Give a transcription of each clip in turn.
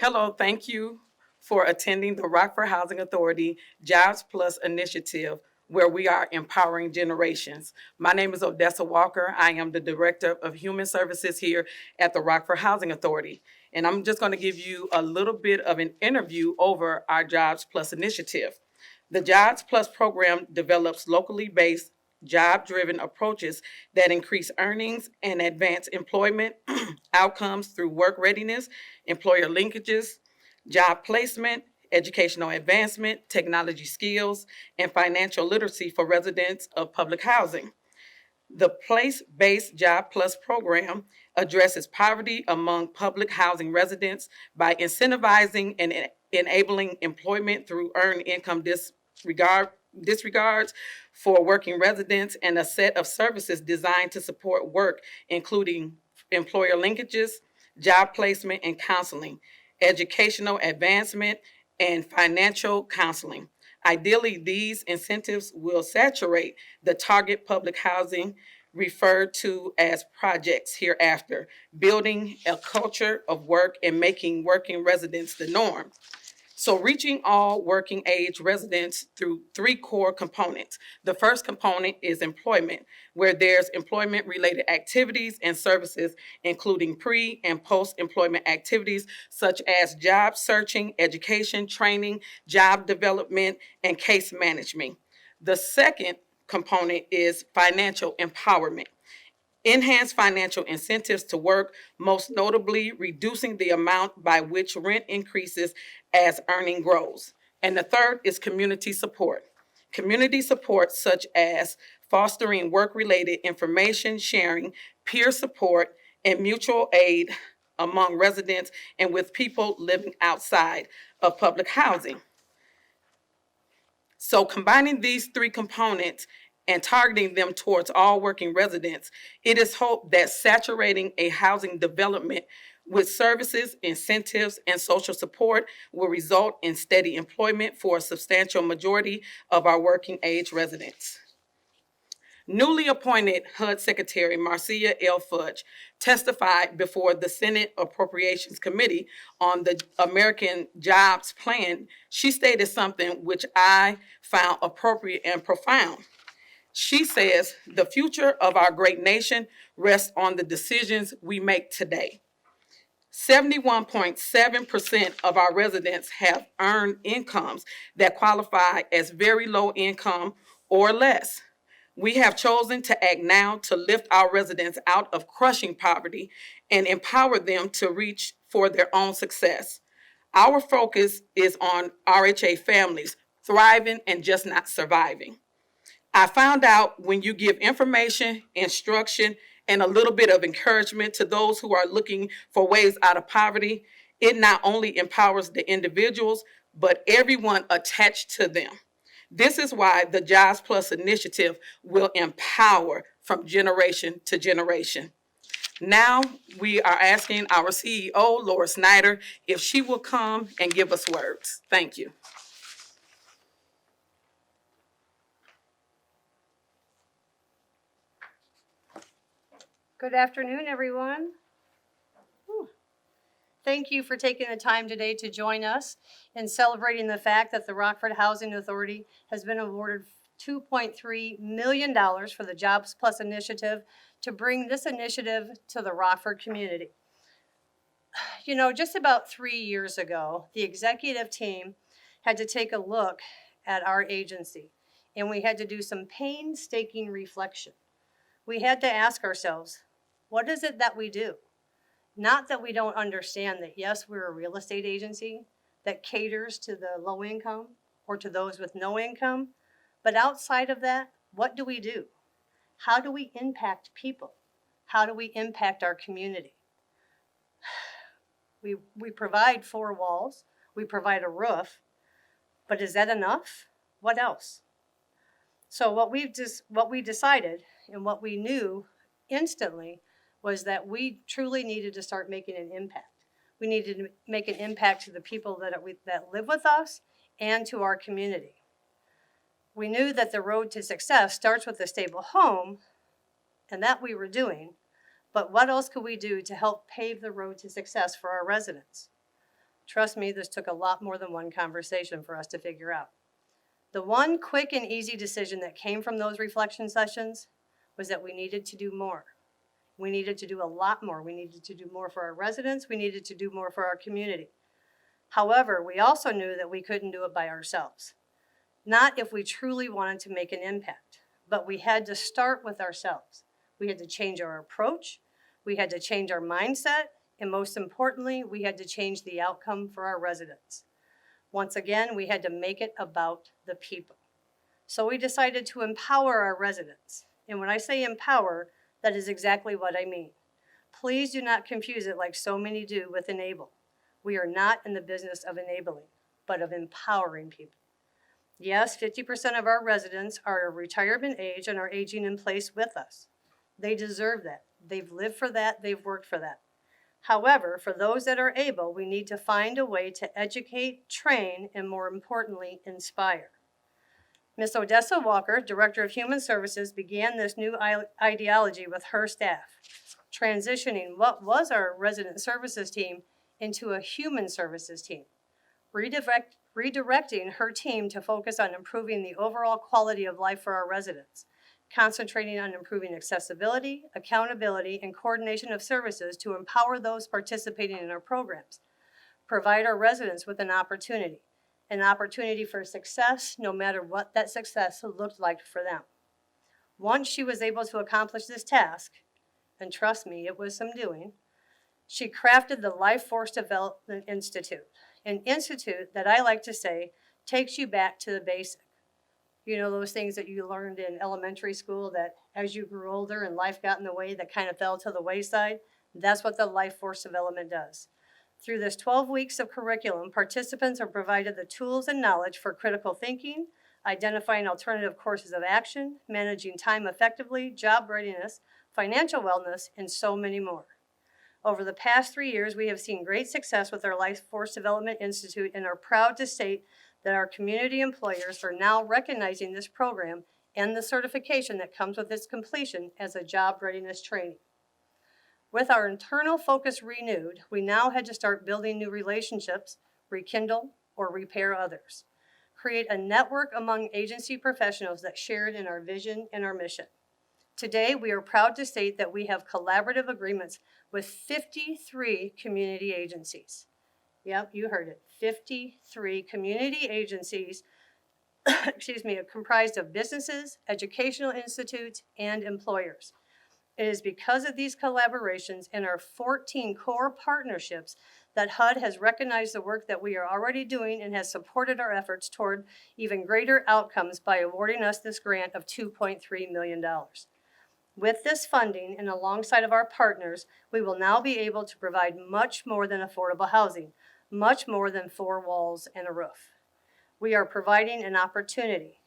Hello, thank you for attending the Rockford Housing Authority Jobs Plus initiative, where we are empowering generations. My name is Odessa Walker. I am the Director of Human Services here at the Rockford Housing Authority. And I'm just going to give you a little bit of an interview over our Jobs Plus initiative. The Jobs Plus program develops locally based, job driven approaches that increase earnings and advance employment outcomes through work readiness, employer linkages, job placement, educational advancement, technology skills, and financial literacy for residents of public housing. The Place Based Job Plus program addresses poverty among public housing residents by incentivizing and enabling employment through earned income disregards for working residents and a set of services designed to support work, including employer linkages, job placement and counseling, educational advancement, and financial counseling. Ideally, these incentives will saturate the target public housing referred to as projects hereafter, building a culture of work and making working residents the norm. So, reaching all working age residents through three core components. The first component is employment, where there's employment related activities and services, including pre and post employment activities such as job searching, education, training, job development, and case management. The second component is financial empowerment. Enhanced financial incentives to work, most notably reducing the amount by which rent increases as earning grows. And the third is community support. Community support, such as fostering work related information sharing, peer support, and mutual aid among residents and with people living outside of public housing. So, combining these three components and targeting them towards all working residents, it is hoped that saturating a housing development with services, incentives, and social support will result in steady employment for a substantial majority of our working age residents. Newly appointed HUD Secretary Marcia L. Fudge testified before the Senate Appropriations Committee on the American Jobs Plan. She stated something which I found appropriate and profound. She says, the future of our great nation rests on the decisions we make today. 71.7% of our residents have earned incomes that qualify as very low income or less. We have chosen to act now to lift our residents out of crushing poverty and empower them to reach for their own success. Our focus is on RHA families thriving and just not surviving. I found out when you give information, instruction, and a little bit of encouragement to those who are looking for ways out of poverty, it not only empowers the individuals, but everyone attached to them. This is why the Jobs Plus initiative will empower from generation to generation. Now we are asking our CEO, Laura Snyder, if she will come and give us words. Thank you. Good afternoon, everyone. Thank you for taking the time today to join us in celebrating the fact that the Rockford Housing Authority has been awarded $2.3 million for the Jobs Plus initiative to bring this initiative to the Rockford community. You know, just about 3 years ago, the executive team had to take a look at our agency, and we had to do some painstaking reflection. We had to ask ourselves, what is it that we do? Not that we don't understand that, yes, we're a real estate agency that caters to the low income or to those with no income, but outside of that, what do we do? How do we impact people? How do we impact our community? We provide 4 walls, we provide a roof, but is that enough? What else? So what we decided and what we knew instantly was that we truly needed to start making an impact. We needed to make an impact to the people that live with us and to our community. We knew that the road to success starts with a stable home, and that we were doing, but what else could we do to help pave the road to success for our residents? Trust me, this took a lot more than one conversation for us to figure out. The one quick and easy decision that came from those reflection sessions was that we needed to do more. We needed to do a lot more. We needed to do more for our residents. We needed to do more for our community. However, we also knew that we couldn't do it by ourselves. Not if we truly wanted to make an impact, but we had to start with ourselves. We had to change our approach. We had to change our mindset. And most importantly, we had to change the outcome for our residents. Once again, we had to make it about the people. So we decided to empower our residents. And when I say empower, that is exactly what I mean. Please do not confuse it like so many do with enable. We are not in the business of enabling, but of empowering people. Yes, 50% of our residents are of retirement age and are aging in place with us. They deserve that. They've lived for that. They've worked for that. However, for those that are able, we need to find a way to educate, train, and more importantly, inspire. Ms. Odessa Walker, Director of Human Services, began this new ideology with her staff, transitioning what was our resident services team into a human services team, redirecting her team to focus on improving the overall quality of life for our residents, concentrating on improving accessibility, accountability, and coordination of services to empower those participating in our programs, provide our residents with an opportunity for success, no matter what that success looked like for them. Once she was able to accomplish this task, and trust me, it was some doing, she crafted the Lifeforce Development Institute, an institute that I like to say takes you back to the basic. You know, those things that you learned in elementary school that as you grew older and life got in the way that kind of fell to the wayside? That's what the Lifeforce Development does. Through this 12 weeks of curriculum, participants are provided the tools and knowledge for critical thinking, identifying alternative courses of action, managing time effectively, job readiness, financial wellness, and so many more. Over the past 3 years, we have seen great success with our Lifeforce Development Institute and are proud to state that our community employers are now recognizing this program and the certification that comes with its completion as a job readiness training. With our internal focus renewed, we now had to start building new relationships, rekindle, or repair others. Create a network among agency professionals that shared in our vision and our mission. Today, we are proud to state that we have collaborative agreements with 53 community agencies. Yep, you heard it, 53 community agencies, comprised of businesses, educational institutes, and employers. It is because of these collaborations and our 14 core partnerships that HUD has recognized the work that we are already doing and has supported our efforts toward even greater outcomes by awarding us this grant of $2.3 million. With this funding and alongside of our partners, we will now be able to provide much more than affordable housing, much more than 4 walls and a roof. We are providing an opportunity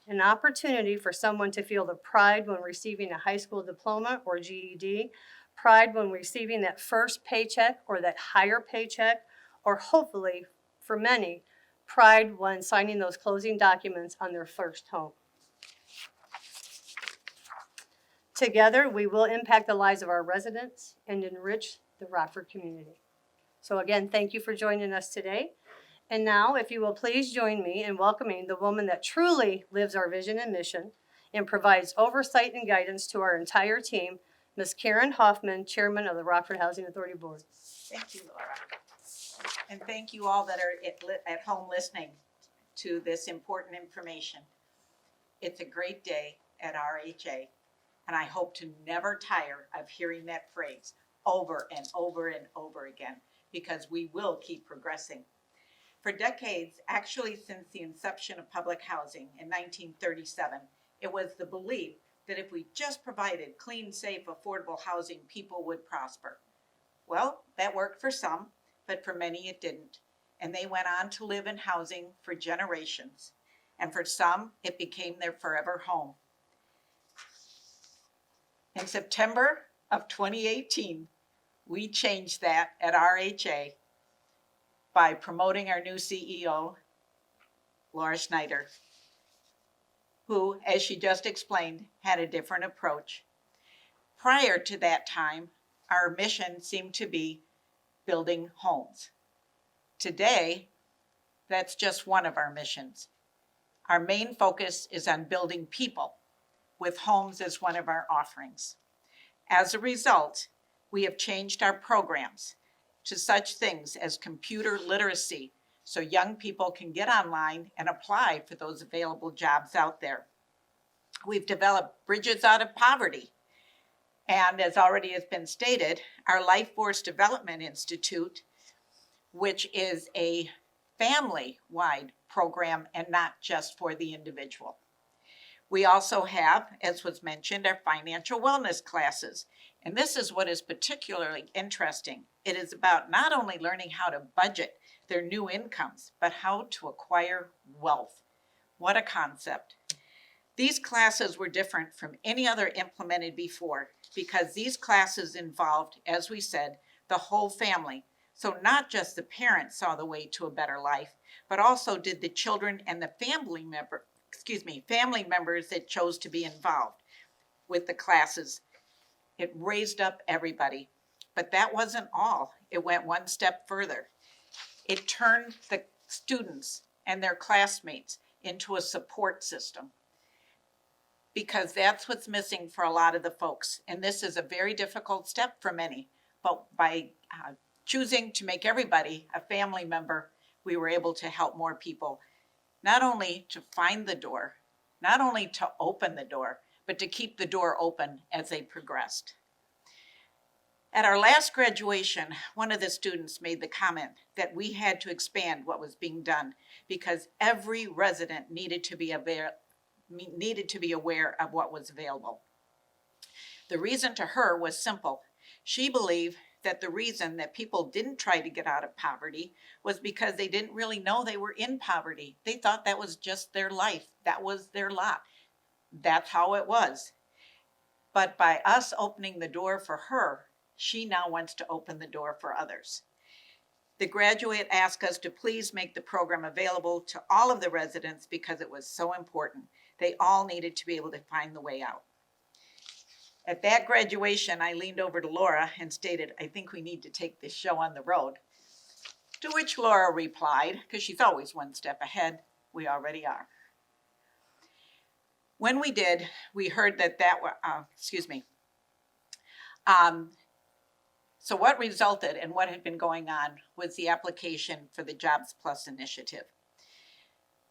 for someone to feel the pride when receiving a high school diploma or GED, pride when receiving that first paycheck or that higher paycheck, or hopefully, for many, pride when signing those closing documents on their first home. Together, we will impact the lives of our residents and enrich the Rockford community. So again, thank you for joining us today. And now, if you will please join me in welcoming the woman that truly lives our vision and mission and provides oversight and guidance to our entire team, Ms. Karen Hoffman, Chairman of the Rockford Housing Authority Board. Thank you, Laura. And thank you all that are at home listening to this important information. It's a great day at RHA, and I hope to never tire of hearing that phrase over and over and over again, because we will keep progressing. For decades, actually since the inception of public housing in 1937, it was the belief that if we just provided clean, safe, affordable housing, people would prosper. Well, that worked for some, but for many it didn't. And they went on to live in housing for generations. And for some, it became their forever home. In September of 2018, we changed that at RHA by promoting our new CEO, Laura Schneider, who, as she just explained, had a different approach. Prior to that time, our mission seemed to be building homes. Today, that's just one of our missions. Our main focus is on building people, with homes as one of our offerings. As a result, we have changed our programs to such things as computer literacy, so young people can get online and apply for those available jobs out there. We've developed bridges out of poverty. And as already has been stated, our Lifeforce Development Institute, which is a family-wide program and not just for the individual. We also have, as was mentioned, our financial wellness classes. And this is what is particularly interesting. It is about not only learning how to budget their new incomes, but how to acquire wealth. What a concept. These classes were different from any other implemented before because these classes involved, as we said, the whole family. So not just the parents saw the way to a better life, but also did the children and the family members that chose to be involved with the classes. It raised up everybody. But that wasn't all. It went one step further. It turned the students and their classmates into a support system, because that's what's missing for a lot of the folks. And this is a very difficult step for many. But by choosing to make everybody a family member, we were able to help more people, not only to find the door, not only to open the door, but to keep the door open as they progressed. At our last graduation, one of the students made the comment that we had to expand what was being done because every resident needed to be aware of what was available. The reason to her was simple. She believed that the reason that people didn't try to get out of poverty was because they didn't really know they were in poverty. They thought that was just their life. That was their lot. That's how it was. But by us opening the door for her, she now wants to open the door for others. The graduate asked us to please make the program available to all of the residents because it was so important. They all needed to be able to find the way out. At that graduation, I leaned over to Laura and stated, I think we need to take this show on the road. To which Laura replied, because she's always one step ahead, we already are. When we did, we heard so what resulted and what had been going on was the application for the Jobs Plus initiative.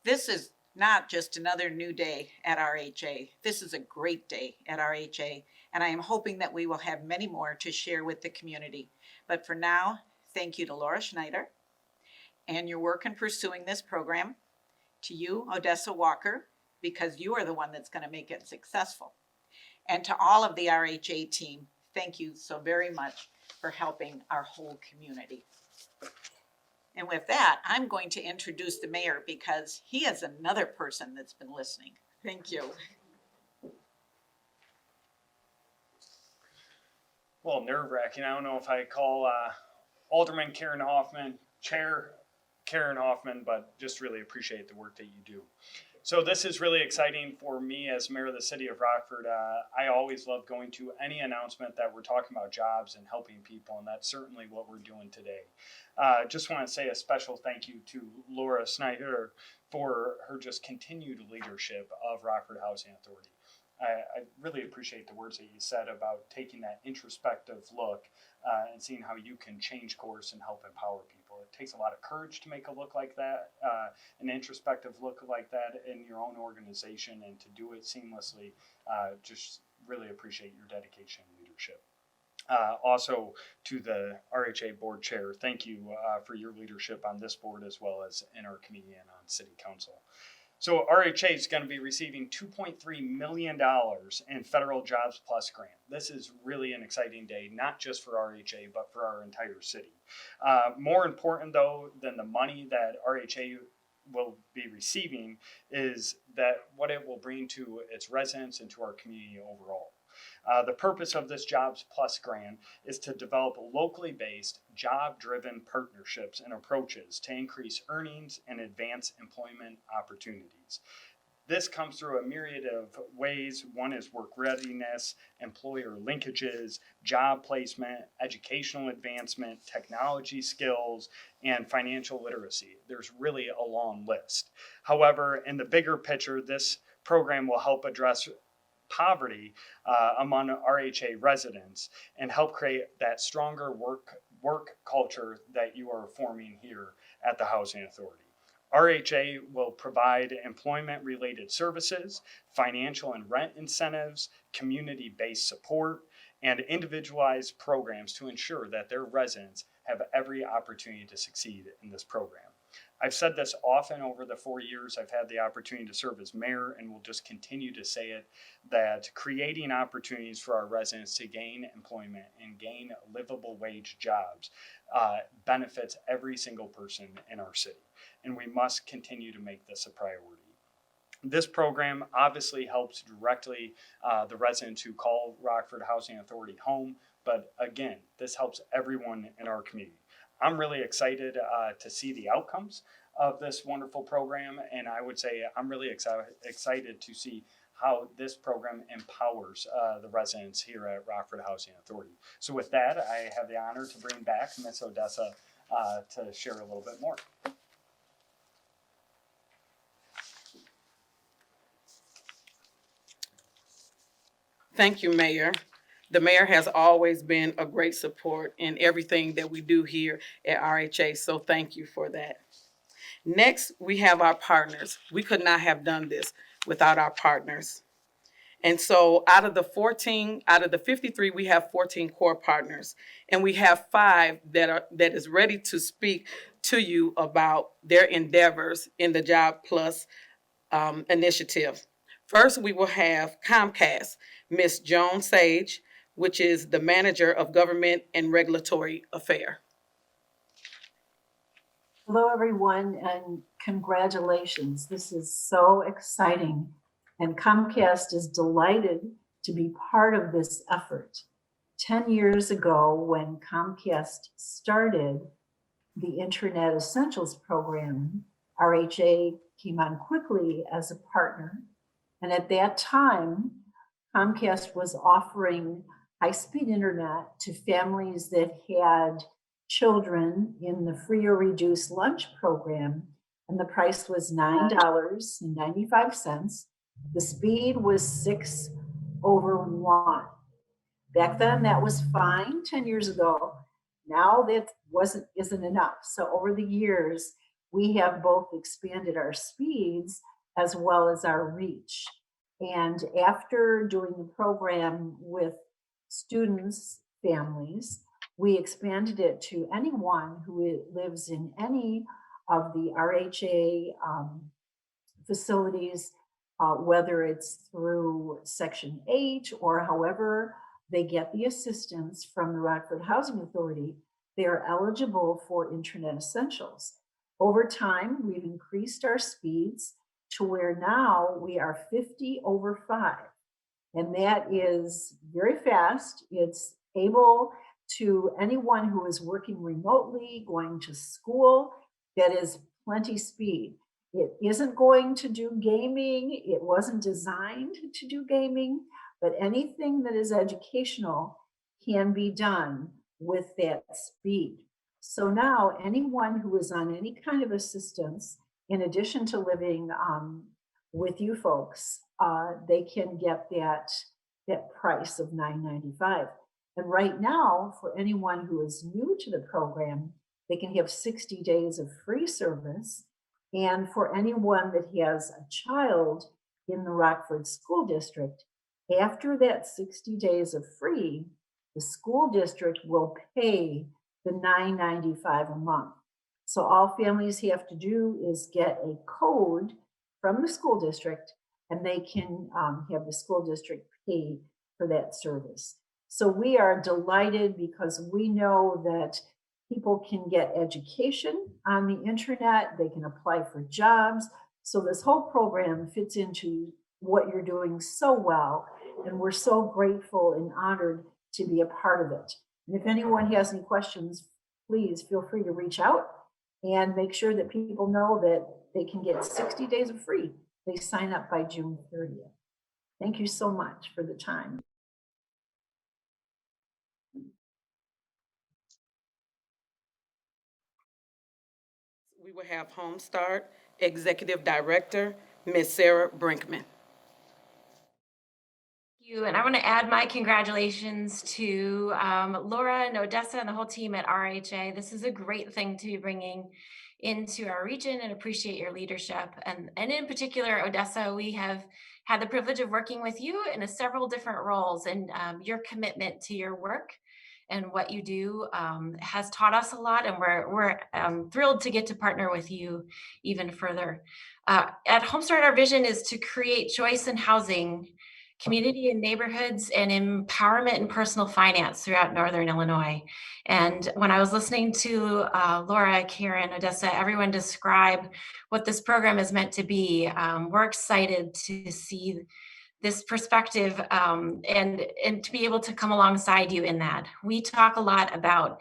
This is not just another new day at RHA. This is a great day at RHA, and I am hoping that we will have many more to share with the community. But for now, thank you to Laura Schneider and your work in pursuing this program, to you, Odessa Walker, because you are the one that's going to make it successful. And to all of the RHA team, thank you so very much for helping our whole community. And with that, I'm going to introduce the mayor because he is another person that's been listening. Thank you. Well, nerve-wracking. I don't know if I call Alderman Karen Hoffman, Chair Karen Hoffman, but just really appreciate the work that you do. So this is really exciting for me as mayor of the city of Rockford. I always love going to any announcement that we're talking about jobs and helping people, and that's certainly what we're doing today. Just want to say a special thank you to Laura Snyder for her just continued leadership of Rockford Housing Authority. I really appreciate the words that you said about taking that introspective look and seeing how you can change course and help empower people. It takes a lot of courage to make a look like that, an introspective look like that in your own organization, and to do it seamlessly. Just really appreciate your dedication and leadership. Also to the RHA board chair, thank you for your leadership on this board as well as in our committee and on city council. So RHA is going to be receiving $2.3 million in federal Jobs Plus grant. This is really an exciting day, not just for RHA, but for our entire city. More important, though, than the money that RHA will be receiving is that what it will bring to its residents and to our community overall. The purpose of this Jobs Plus grant is to develop locally based, job-driven partnerships and approaches to increase earnings and advance employment opportunities. This comes through a myriad of ways. One is work readiness, employer linkages, job placement, educational advancement, technology skills, and financial literacy. There's really a long list. However, in the bigger picture, this program will help address poverty among RHA residents and help create that stronger work culture that you are forming here at the Housing Authority. RHA will provide employment-related services, financial and rent incentives, community-based support, and individualized programs to ensure that their residents have every opportunity to succeed in this program. I've said this often over the 4 years I've had the opportunity to serve as mayor, and will just continue to say it, that creating opportunities for our residents to gain employment and gain livable wage jobs benefits every single person in our city. And we must continue to make this a priority. This program obviously helps directly the residents who call Rockford Housing Authority home, but again, this helps everyone in our community. I'm really excited to see the outcomes of this wonderful program, and I would say I'm really excited to see how this program empowers the residents here at Rockford Housing Authority. So with that, I have the honor to bring back Ms. Odessa to share a little bit more. Thank you, Mayor. The mayor has always been a great support in everything that we do here at RHA, so thank you for that. Next, we have our partners. We could not have done this without our partners. And so out of the 53, we have 14 core partners, and we have 5 that is ready to speak to you about their endeavors in the Job Plus initiative. First, we will have Comcast, Ms. Joan Sage, which is the Manager of Government and Regulatory Affairs. Hello, everyone, and congratulations. This is so exciting, and Comcast is delighted to be part of this effort. 10 years ago, when Comcast started the Internet Essentials program, RHA came on quickly as a partner, and at that time, Comcast was offering high-speed internet to families that had children in the free or reduced lunch program, and the price was $9.95. The speed was 6/1. Back then, that was fine 10 years ago. Now that isn't enough. So over the years, we have both expanded our speeds as well as our reach. And after doing the program with students, families, we expanded it to anyone who lives in any of the RHA facilities, whether it's through Section 8 or however they get the assistance from the Rockford Housing Authority, they are eligible for Internet Essentials. Over time, we've increased our speeds to where now we are 50/5. And that is very fast. It's able to anyone who is working remotely, going to school, that is plenty speed. It isn't going to do gaming. It wasn't designed to do gaming, but anything that is educational can be done with that speed. So now anyone who is on any kind of assistance, in addition to living with you folks, they can get that price of $9.95. And right now, for anyone who is new to the program, they can have 60 days of free service. And for anyone that has a child in the Rockford School District, after that 60 days of free, the school district will pay the $9.95 a month. So all families have to do is get a code from the school district, and they can have the school district pay for that service. So we are delighted because we know that people can get education on the internet, they can apply for jobs. So this whole program fits into what you're doing so well, and we're so grateful and honored to be a part of it. And if anyone has any questions, please feel free to reach out and make sure that people know that they can get 60 days of free They sign up by June 30th. Thank you so much for the time. We will have Home Start Executive Director, Ms. Sarah Brinkman. And I want to add my congratulations to Laura and Odessa and the whole team at RHA. This is a great thing to be bringing into our region, and appreciate your leadership. And in particular, Odessa, we have had the privilege of working with you in several different roles, and your commitment to your work and what you do has taught us a lot, and we're thrilled to get to partner with you even further. At HomeStart, our vision is to create choice in housing, community and neighborhoods, and empowerment and personal finance throughout Northern Illinois. And when I was listening to Laura, Karen, Odessa, everyone describe what this program is meant to be, we're excited to see this perspective and to be able to come alongside you in that. We talk a lot about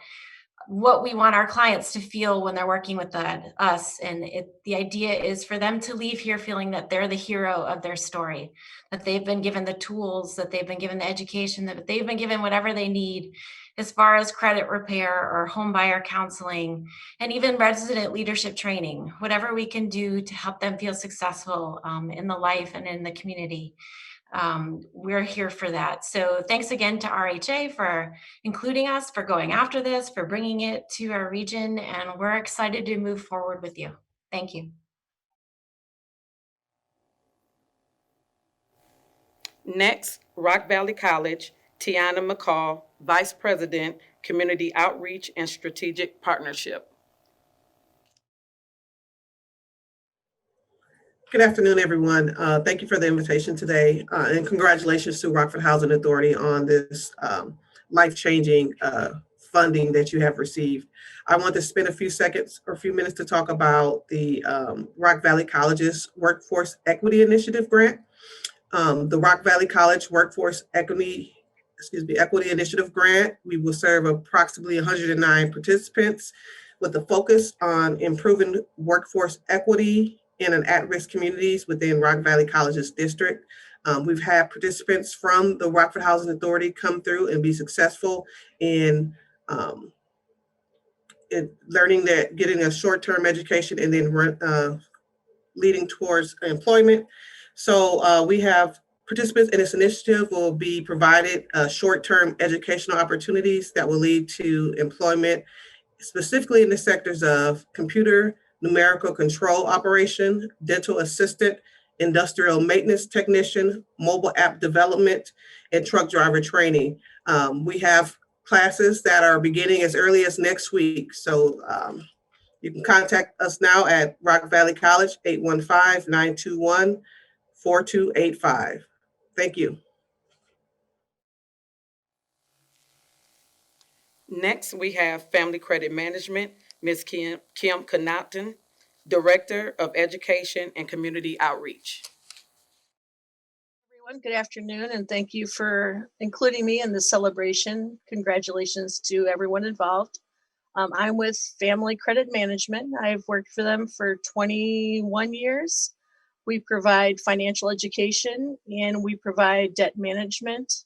what we want our clients to feel when they're working with us. And the idea is for them to leave here feeling that they're the hero of their story, that they've been given the tools, that they've been given the education, that they've been given whatever they need as far as credit repair or home buyer counseling, and even resident leadership training, whatever we can do to help them feel successful in the life and in the community. We're here for that. So thanks again to RHA for including us, for going after this, for bringing it to our region, and we're excited to move forward with you. Thank you. Next, Rock Valley College, Tiana McCall, Vice President, Community Outreach and Strategic Partnership. Good afternoon, everyone. Thank you for the invitation today, and congratulations to Rockford Housing Authority on this life-changing funding that you have received. I want to spend a few seconds or a few minutes to talk about the Rock Valley College's Workforce Equity Initiative grant. The Rock Valley College Workforce Equity Initiative grant, we will serve approximately 109 participants with a focus on improving workforce equity in an at-risk communities within Rock Valley College's district. We've had participants from the Rockford Housing Authority come through and be successful in learning that, getting a short-term education and then leading towards employment. So we have participants in this initiative will be provided short-term educational opportunities that will lead to employment, specifically in the sectors of computer, numerical control operation, dental assistant, industrial maintenance technician, mobile app development, and truck driver training. We have classes that are beginning as early as next week. So you can contact us now at Rock Valley College, 815-921-4285. Thank you. Next, we have Family Credit Management, Ms. Kim Connaughton, Director of Education and Community Outreach. Everyone, good afternoon, and thank you for including me in this celebration. Congratulations to everyone involved. I'm with Family Credit Management. I've worked for them for 21 years. We provide financial education and we provide debt management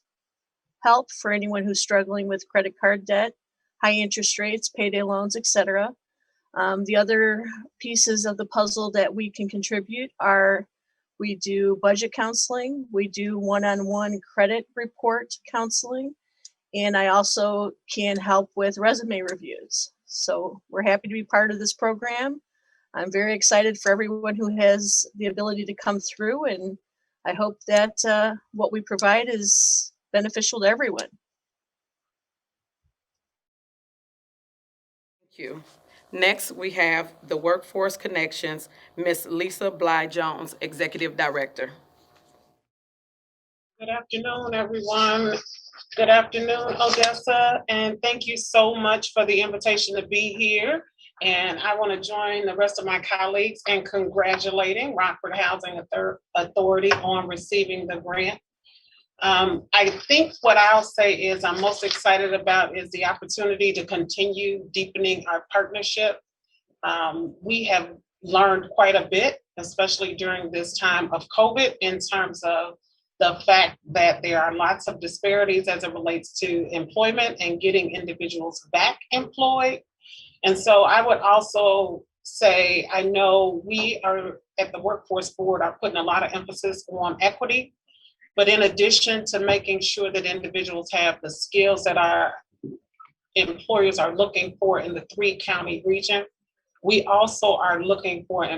help for anyone who's struggling with credit card debt, high interest rates, payday loans, etc. The other pieces of the puzzle that we can contribute are we do budget counseling, we do one-on-one credit report counseling, and I also can help with resume reviews. So we're happy to be part of this program. I'm very excited for everyone who has the ability to come through, and I hope that what we provide is beneficial to everyone. Thank you. Next, we have the Workforce Connections, Ms. Lisa Bly-Jones, Executive Director. Good afternoon, everyone. Good afternoon, Odessa, and thank you so much for the invitation to be here. And I want to join the rest of my colleagues in congratulating Rockford Housing Authority on receiving the grant. I think what I'll say is I'm most excited about is the opportunity to continue deepening our partnership. We have learned quite a bit especially during this time of COVID, in terms of the fact that there are lots of disparities as it relates to employment and getting individuals back employed. And so I would also say, I know we are at the Workforce Board are putting a lot of emphasis on equity, but in addition to making sure that individuals have the skills that our employers are looking for in the 3-county region, we also are looking for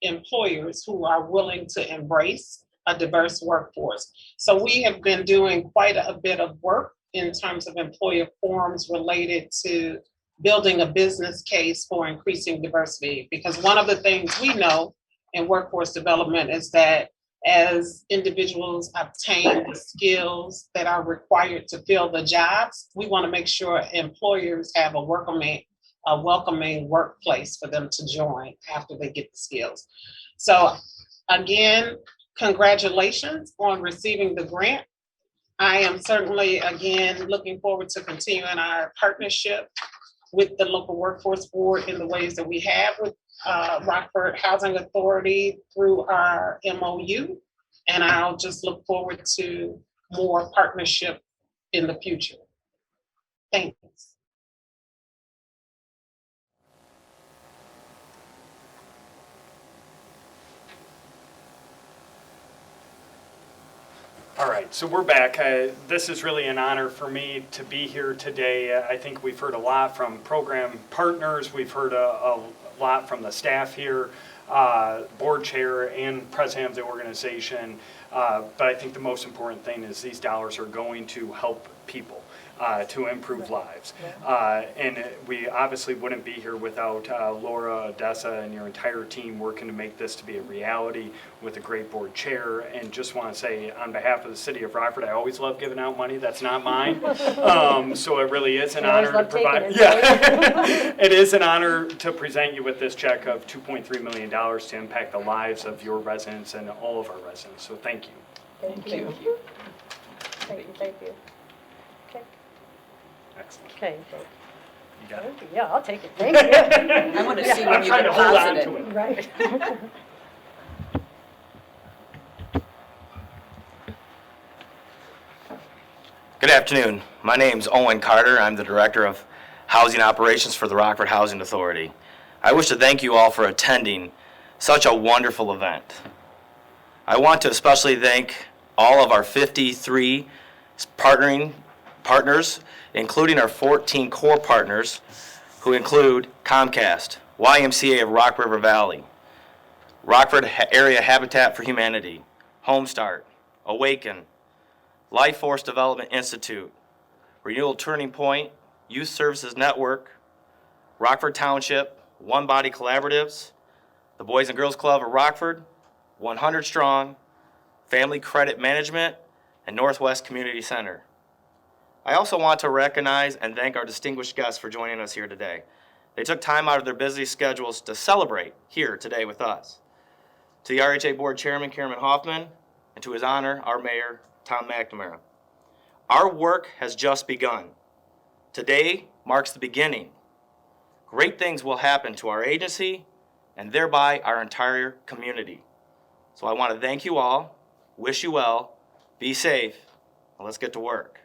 employers who are willing to embrace a diverse workforce. So we have been doing quite a bit of work in terms of employer forums related to building a business case for increasing diversity. Because one of the things we know in workforce development is that as individuals obtain the skills that are required to fill the jobs, we want to make sure employers have a welcoming workplace for them to join after they get the skills. So again, congratulations on receiving the grant. I am certainly, again, looking forward to continuing our partnership with the local workforce board in the ways that we have with Rockford Housing Authority through our MOU. And I'll just look forward to more partnership in the future. Thanks. All right, so we're back. This is really an honor for me to be here today. I think we've heard a lot from program partners. We've heard a lot from the staff here, board chair and president of the organization. But I think the most important thing is these dollars are going to help people. To improve lives. And we obviously wouldn't be here without Laura, Odessa, and your entire team working to make this to be a reality with a great board chair. And just want to say on behalf of the city of Rockford, I always love giving out money. That's not mine. So it really is an honor to provide. Yeah, it is an honor to present you with this check of $2.3 million to impact the lives of your residents and all of our residents. So thank you. Thank you. Thank you. Excellent. Okay. You got it? Yeah, I'll take it. Thank you. I want to see when I'm you trying to hold on deposit to it. it. Right. Good afternoon. My name's Owen Carter. I'm the Director of Housing Operations for the Rockford Housing Authority. I wish to thank you all for attending such a wonderful event. I want to especially thank all of our 53 partners, including our 14 core partners, who include Comcast, YMCA of Rock River Valley, Rockford Area Habitat for Humanity, Homestart, Awaken, Lifeforce Development Institute, Renewal Turning Point, Youth Services Network, Rockford Township, One Body Collaboratives, the Boys and Girls Club of Rockford, 100 Strong, Family Credit Management, and Northwest Community Center. I also want to recognize and thank our distinguished guests for joining us here today. They took time out of their busy schedules to celebrate here today with us. To the RHA Board Chairman, Chairman Hoffman, and to his honor, our Mayor, Tom McNamara. Our work has just begun. Today marks the beginning. Great things will happen to our agency and thereby our entire community. So I want to thank you all, wish you well, be safe, and let's get to work.